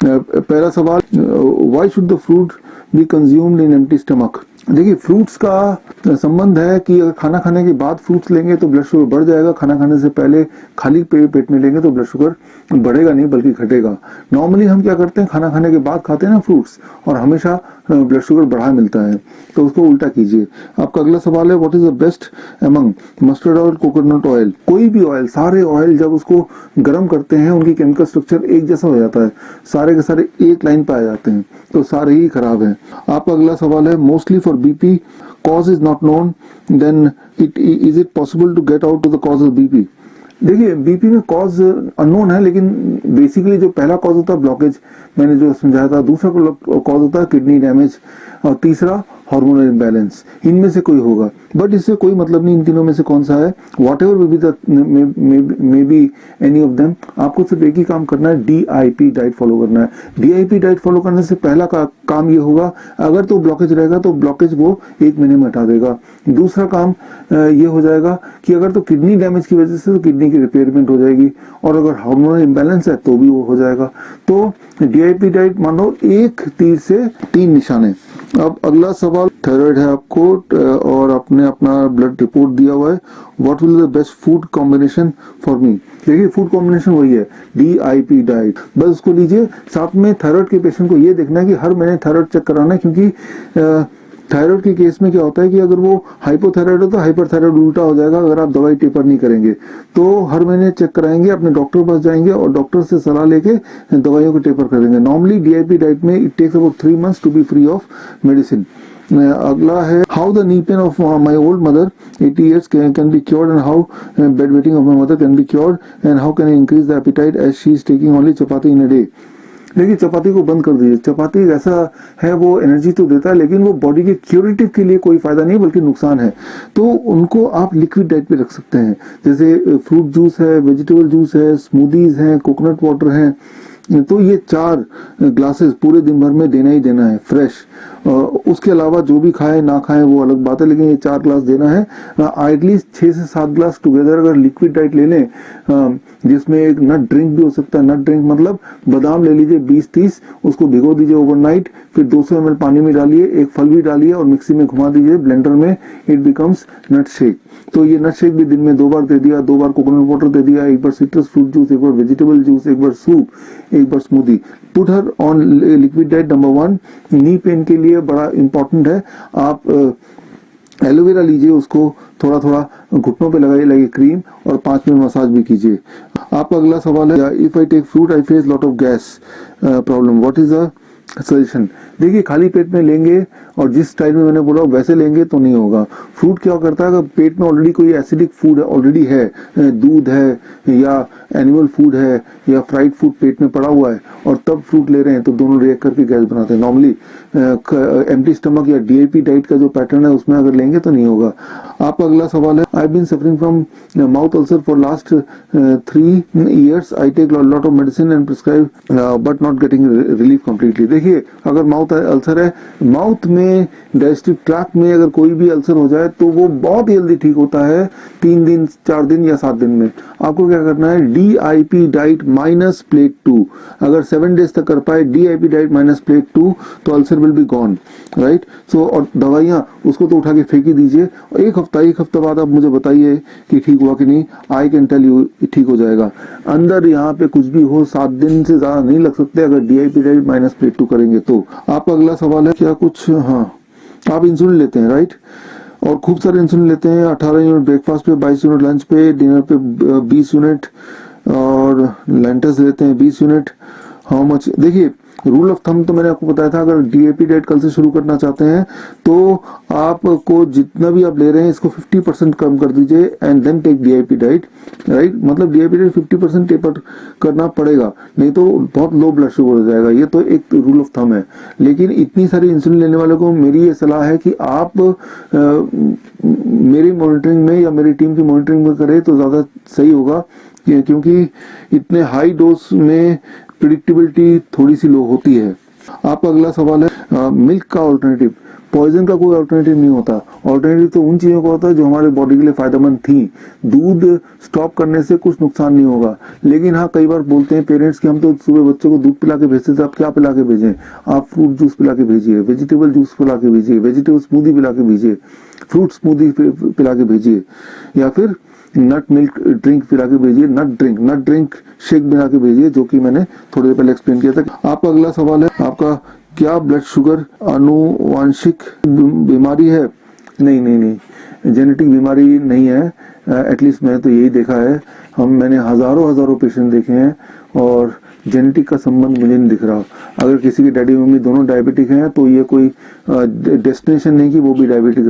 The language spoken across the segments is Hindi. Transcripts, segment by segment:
पहला सवाल, why should the fruit be consumed in empty stomach. देखिए फ्रूट्स का संबंध है कि अगर खाना खाने के बाद फ्रूट्स लेंगे तो ब्लड शुगर बढ़ जाएगा, खाना खाने से पहले खाली पेट में लेंगे तो ब्लड शुगर बढ़ेगा नहीं बल्कि घटेगा। नॉर्मली हम क्या करते हैं, खाना खाने के बाद खाते हैं ना फ्रूट्स, और हमेशा ब्लड शुगर बढ़ा मिलता है, तो उसको उल्टा कीजिए। आपका अगला सवाल है, what is the best among mustard oil, coconut oil. कोई भी ऑयल, सारे ऑयल जब उसको गर्म करते हैं उनकी केमिकल स्ट्रक्चर एक जैसा हो जाता है, सारे के सारे एक लाइन पे आ जाते हैं, तो सारे ही खराब हैं। आपका अगला सवाल है, mostly for BP cause is not known, then is it possible to get out to the cause of BP. देखिए बीपी में कॉज अननोन है, लेकिन बेसिकली जो पहला कॉज होता है ब्लॉकेज, मैंने जो समझाया था, दूसरा कॉज होता है किडनी डैमेज, और तीसरा हार्मोनल इम्बैलेंस। इनमें से कोई होगा, बट इससे कोई मतलब नहीं इन तीनों में से कौन सा है, what ever may be any of them. आपको सिर्फ एक ही काम करना है, DIP डाइट फॉलो करना है। DIP डाइट फॉलो करने से पहला काम ये होगा, अगर तो ब्लॉकेज रहेगा तो ब्लॉकेज वो 1 महीने में हटा देगा। दूसरा काम ये हो जाएगा कि अगर तो किडनी डैमेज की वजह से तो किडनी की रिपेयरमेंट हो जाएगी, और अगर हार्मोनल इम्बैलेंस है तो भी वो हो जाएगा। तो DIP डाइट मान लो 1 तीर से 3 निशाने। अब अगला सवाल, थायराइड है आपको और आपने अपना ब्लड रिपोर्ट दिया हुआ है, what will the best food combination for me. देखिए फूड कॉम्बिनेशन वही है, DIP डाइट, बस उसको लीजिए। साथ में थायराइड के पेशेंट को ये देखना है कि हर महीने थायराइड चेक कराना है, क्योंकि थायराइड के केस में क्या होता है कि अगर वो हाइपोथायराइड हो तो हाइपरथायराइड उल्टा हो जाएगा अगर आप दवाई टेपर नहीं करेंगे। तो हर महीने चेक कराएंगे, अपने डॉक्टर के पास जाएंगे और डॉक्टर से सलाह लेके दवाइयों को टेपर करेंगे। नॉर्मली DIP डाइट में it takes about 3 months to be free of medicine. अगला है, how the knee pain of my old mother 80 years can be cured, and how bed wetting of my mother can be cured, and how can I increase the appetite as she is taking only chapati in a day. देखिए चपाती को बंद कर दीजिए। चपाती ऐसा है, वो एनर्जी तो देता है लेकिन वो बॉडी के क्यूरेटिव के लिए कोई फायदा नहीं बल्कि नुकसान है। तो उनको आप लिक्विड डाइट पे रख सकते हैं, जैसे फ्रूट जूस है, वेजिटेबल जूस है, स्मूदीज हैं, कोकोनट वाटर है। तो ये 4 ग्लासेस पूरे दिन भर में देना ही देना है फ्रेश। उसके अलावा जो भी खाए ना खाए वो अलग बात है, लेकिन ये 4 ग्लास देना है। एटलीस्ट 6 से 7 ग्लास टुगेदर अगर लिक्विड डाइट ले लें, जिसमें एक नट ड्रिंक भी हो सकता है। नट ड्रिंक मतलब बादाम ले लीजिए 20-30, उसको भिगो दीजिए ओवरनाइट, फिर 200 ml पानी में डालिए, एक फल भी डालिए और मिक्सी में घुमा दीजिए ब्लेंडर में, इट बिकम्स नट शेक। तो ये नट शेक भी दिन में 2 बार दे दिया, 2 बार कोकोनट वाटर दे दिया, एक बार सिट्रस फ्रूट जूस, एक बार वेजिटेबल जूस, एक बार सूप, एक बार smoothie. Put her on liquid diet. Number 1 knee pain के लिए बड़ा इंपॉर्टेंट है, आप एलोवेरा लीजिए, उसको थोड़ा थोड़ा घुटनों पे लगाइए क्रीम, और 5 मिनट मसाज भी कीजिए। आपका अगला सवाल है, if I take fruit I face lot of gas problem, what is the suggestion. देखिए खाली पेट में लेंगे और जिस स्टाइल में मैंने बोला वैसे लेंगे तो नहीं होगा। फ्रूट क्या करता है, अगर पेट में ऑलरेडी कोई एसिडिक फूड ऑलरेडी है, दूध है या एनिमल फूड है या फ्राइड फूड पेट में पड़ा हुआ है, और तब फ्रूट ले रहे हैं, तो दोनों रिएक्ट करके गैस बनाते हैं। नॉर्मली एम्प्टी स्टमक या DIP डाइट का जो पैटर्न है उसमें अगर लेंगे तो नहीं होगा। आपका अगला सवाल है, I been suffering from mouth ulcer for last 3 years, I take lot of medicine and prescribe but not getting relief completely. देखिए अगर माउथ अल्सर है, माउथ में डाइजेस्टिव ट्रैक्ट में अगर कोई भी अल्सर हो जाए तो वो बहुत जल्दी ठीक होता है, 3 दिन 4 दिन या 7 दिन में। आपको क्या करना है, DIP डाइट माइनस प्लेट 2, अगर 7 days तक कर पाए DIP डाइट माइनस प्लेट 2 तो ulcer will be gone, right. So और दवाइयां उसको तो उठा के फेंक ही दीजिए, और एक हफ्ता बाद आप मुझे बताइए कि ठीक हुआ कि नहीं। आई कैन टेल यू ठीक हो जाएगा। अंदर यहाँ पे कुछ भी हो 7 दिन से ज्यादा नहीं लग सकते अगर DIP डाइट माइनस प्लेट 2 करेंगे तो। आपका अगला सवाल है, क्या कुछ, हाँ आप इंसुलिन लेते हैं राइट, और खूब सारे इंसुलिन लेते हैं, 18 यूनिट ब्रेकफास्ट पे, 22 यूनिट लंच पे, डिनर पे 20 यूनिट, और लेंटस लेते हैं 20 यूनिट। हाउ मच, देखिए रूल ऑफ थंब तो मैंने आपको बताया था, अगर DIP डाइट कल से शुरू करना चाहते हैं तो आपको जितना भी आप ले रहे हैं इसको 50% कम कर दीजिए and then take DIP diet, right. मतलब DIP डाइट 50% टेपर करना पड़ेगा, नहीं तो बहुत लो ब्लड शुगर हो जाएगा। ये तो एक रूल ऑफ थंब है। लेकिन इतनी सारी इंसुलिन लेने वालों को मेरी ये सलाह है कि आप मेरी मॉनिटरिंग में या मेरी टीम की मॉनिटरिंग में करें तो ज्यादा सही होगा, क्योंकि इतने हाई डोज में प्रिडिक्टेबिलिटी थोड़ी सी लो होती है। आपका अगला सवाल है, मिल्क का ऑल्टरनेटिव, पॉइजन का कोई ऑल्टरनेटिव नहीं होता। ऑल्टरनेटिव तो उन चीज़ों का होता है जो हमारे बॉडी के लिए फायदेमंद थी। दूध स्टॉप करने से कुछ नुकसान नहीं होगा, लेकिन हाँ कई बार बोलते हैं पेरेंट्स कि हम तो सुबह बच्चे को दूध पिला के भेजते थे, आप क्या पिला के भेजें? आप फ्रूट जूस पिला के भेजिए, वेजिटेबल जूस पिला के भेजिए, वेजिटेबल स्मूदी पिला के भेजिए, फ्रूट स्मूदी पिला के भेजिए, या फिर नट मिल्क ड्रिंक पिला के भेजिए, नट ड्रिंक शेक बना के भेजिए, जो कि मैंने थोड़ी देर पहले एक्सप्लेन किया था। आपका अगला सवाल है, आपका क्या ब्लड शुगर आनुवांशिक बीमारी है? नहीं, जेनेटिक बीमारी नहीं है। एटलीस्ट मैं तो यही देखा है, मैंने हजारों पेशेंट देखे हैं और जेनेटिक का संबंध मुझे नहीं दिख रहा। अगर किसी के डैडी मम्मी दोनों डायबिटिक हैं तो ये कोई डेस्टिनेशन नहीं कि वो भी डायबिटिक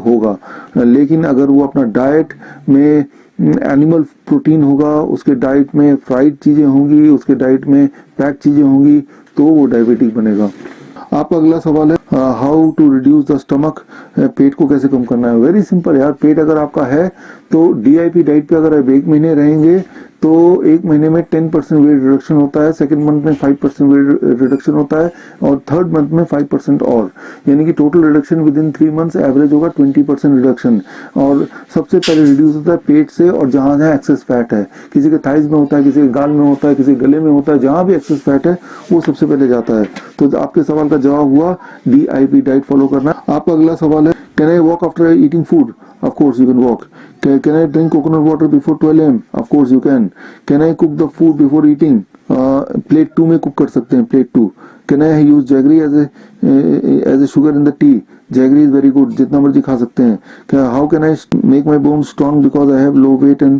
होगा, लेकिन अगर वो अपना डाइट में एनिमल प्रोटीन होगा, उसके डाइट में फ्राइड चीजें होंगी, उसके डाइट में पैक चीजें होंगी, तो वो डायबिटिक बनेगा। आपका अगला सवाल है, how to reduce the stomach, पेट को कैसे कम करना है? वेरी सिंपल यार, पेट अगर आपका है तो DIP डाइट पे अगर आप 1 महीने रहेंगे तो 1 महीने में 10% वेट रिडक्शन होता है, सेकंड मंथ में 5% वेट रिडक्शन होता है और थर्ड मंथ में 5% और, यानी कि total reduction with in 3 months average होगा 20% रिडक्शन। और सबसे पहले रिड्यूस होता है पेट से, और जहां जहां एक्सेस फैट है, किसी के थाइज में होता है, किसी के गाल में होता है, किसी के गले में होता है, जहां भी एक्सेस फैट है वो सबसे पहले जाता है। तो आपके सवाल का जवाब हुआ DIP डाइट फॉलो करना। आपका अगला सवाल है, can I walk after eating food? Of course you can walk. Can I drink coconut water before 12 AM? Of course you can. Can I cook the food before eating? Plate 2 में कुक कर सकते हैं, plate 2। Can I use jaggery as a sugar in the tea? Jaggery is very good, जितना मर्जी खा सकते हैं। How can I make my bones strong because I have low weight and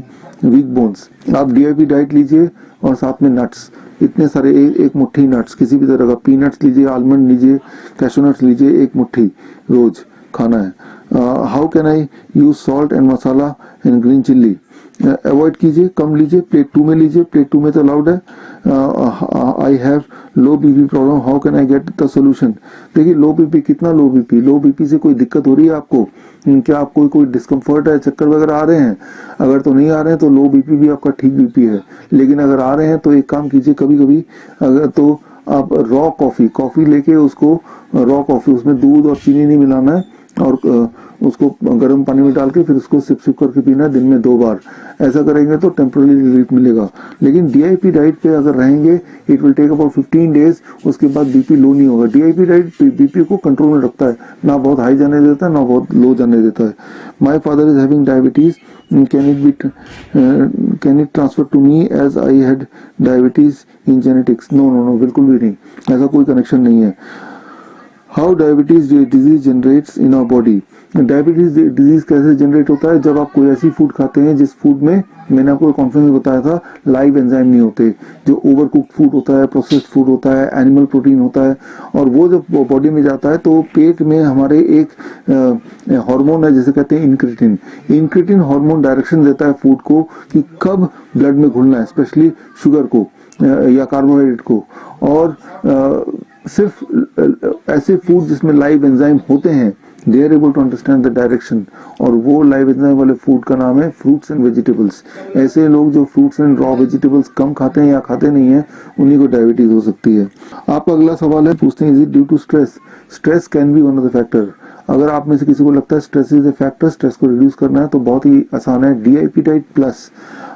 weak bones? आप DIP डाइट लीजिए और साथ में नट्स, इतने सारे एक मुट्ठी नट्स, किसी भी तरह का पीनट्स लीजिए, आलमंड लीजिए, कैशू नट्स लीजिए, एक मुट्ठी रोज खाना है। How can I use salt and masala and green chilli? Avoid कीजिए, कम लीजिए, प्लेट 2 में लीजिए, प्लेट 2 में तो अलाउड है। I have low BP problem, how can I get the solution? देखिए लो बीपी, कितना लो बीपी? लो बीपी से कोई दिक्कत हो रही है आपको? क्या आपको कोई डिस्कम्फर्ट है, चक्कर वगैरह आ रहे हैं? अगर तो नहीं आ रहे हैं तो लो बीपी भी आपका ठीक बीपी है, लेकिन अगर आ रहे हैं तो एक काम कीजिए, कभी कभी अगर तो आप रॉ कॉफी लेके, उसको रॉ कॉफी, उसमें दूध और चीनी नहीं मिलाना है, और उसको गर्म पानी में डाल के फिर उसको सिप करके पीना है दिन में 2 बार। ऐसा करेंगे तो टेम्पररी रिलीफ मिलेगा। लेकिन DIP डाइट पे अगर रहेंगे, it will take about 15 days, उसके बाद बीपी लो नहीं होगा। DIP डाइट बीपी को कंट्रोल में रखता है, ना बहुत हाई जाने देता है, ना बहुत लो जाने देता है। My father is having diabetes, can it transfer to me as I had diabetes in genetics? No, बिल्कुल भी नहीं, ऐसा कोई कनेक्शन नहीं है। How diabetes disease generates in our body? Diabetes disease कैसे जनरेट होता है? जब आप कोई ऐसी फूड खाते हैं जिस फूड में, मैंने आपको कॉन्फ्रेंस में बताया था, लाइव एंजाइम नहीं होते, जो ओवर कुक्ड फूड होता है, प्रोसेस्ड फूड होता है, एनिमल प्रोटीन होता है, और वो जब बॉडी में जाता है तो पेट में हमारे एक हार्मोन है जिसे कहते हैं इंक्रेटिन। इंक्रेटिन हार्मोन डायरेक्शन देता है फूड को कि कब ब्लड में घुलना है, स्पेशली शुगर को या कार्बोहाइड्रेट को। और सिर्फ ऐसे फूड जिसमें लाइव एंजाइम होते हैं, they are able to understand the direction, और वो लाइव एंजाइम वाले फूड का नाम है फ्रूट्स एंड वेजिटेबल्स। ऐसे लोग जो फ्रूट्स एंड रॉ वेजिटेबल्स कम खाते हैं या खाते नहीं है, उन्हीं को डायबिटीज हो सकती है। आपका अगला सवाल है, पूछते हैं, is it due to stress? Stress can be one of the factor. अगर आप में से किसी को लगता है stress is a factor, stress को रिड्यूस करना है, तो बहुत ही आसान है, DIP डाइट प्लस।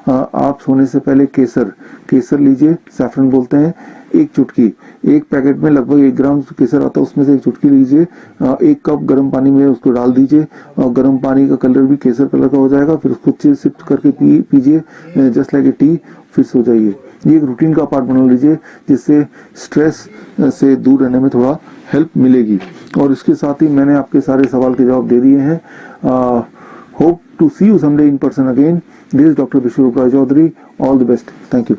आप सोने से पहले केसर लीजिए, सैफरन बोलते हैं, 1 चुटकी, एक पैकेट में लगभग 1 ग्राम केसर आता है, उसमें से 1 चुटकी लीजिए, 1 कप गर्म पानी में उसको डाल दीजिए, और गर्म पानी का कलर भी केसर कलर का हो जाएगा, फिर उसको सिप करके पीजिए, जस्ट लाइक ए टी, फिर सो जाइए। ये एक रूटीन का पार्ट बना लीजिए, जिससे स्ट्रेस से दूर रहने में थोड़ा हेल्प मिलेगी। और इसके साथ ही मैंने आपके सारे सवाल के जवाब दे दिए हैं। Hope to see you someday in person again. This is Dr. Vishnu Raj Chaudhary. All the best. Thank you.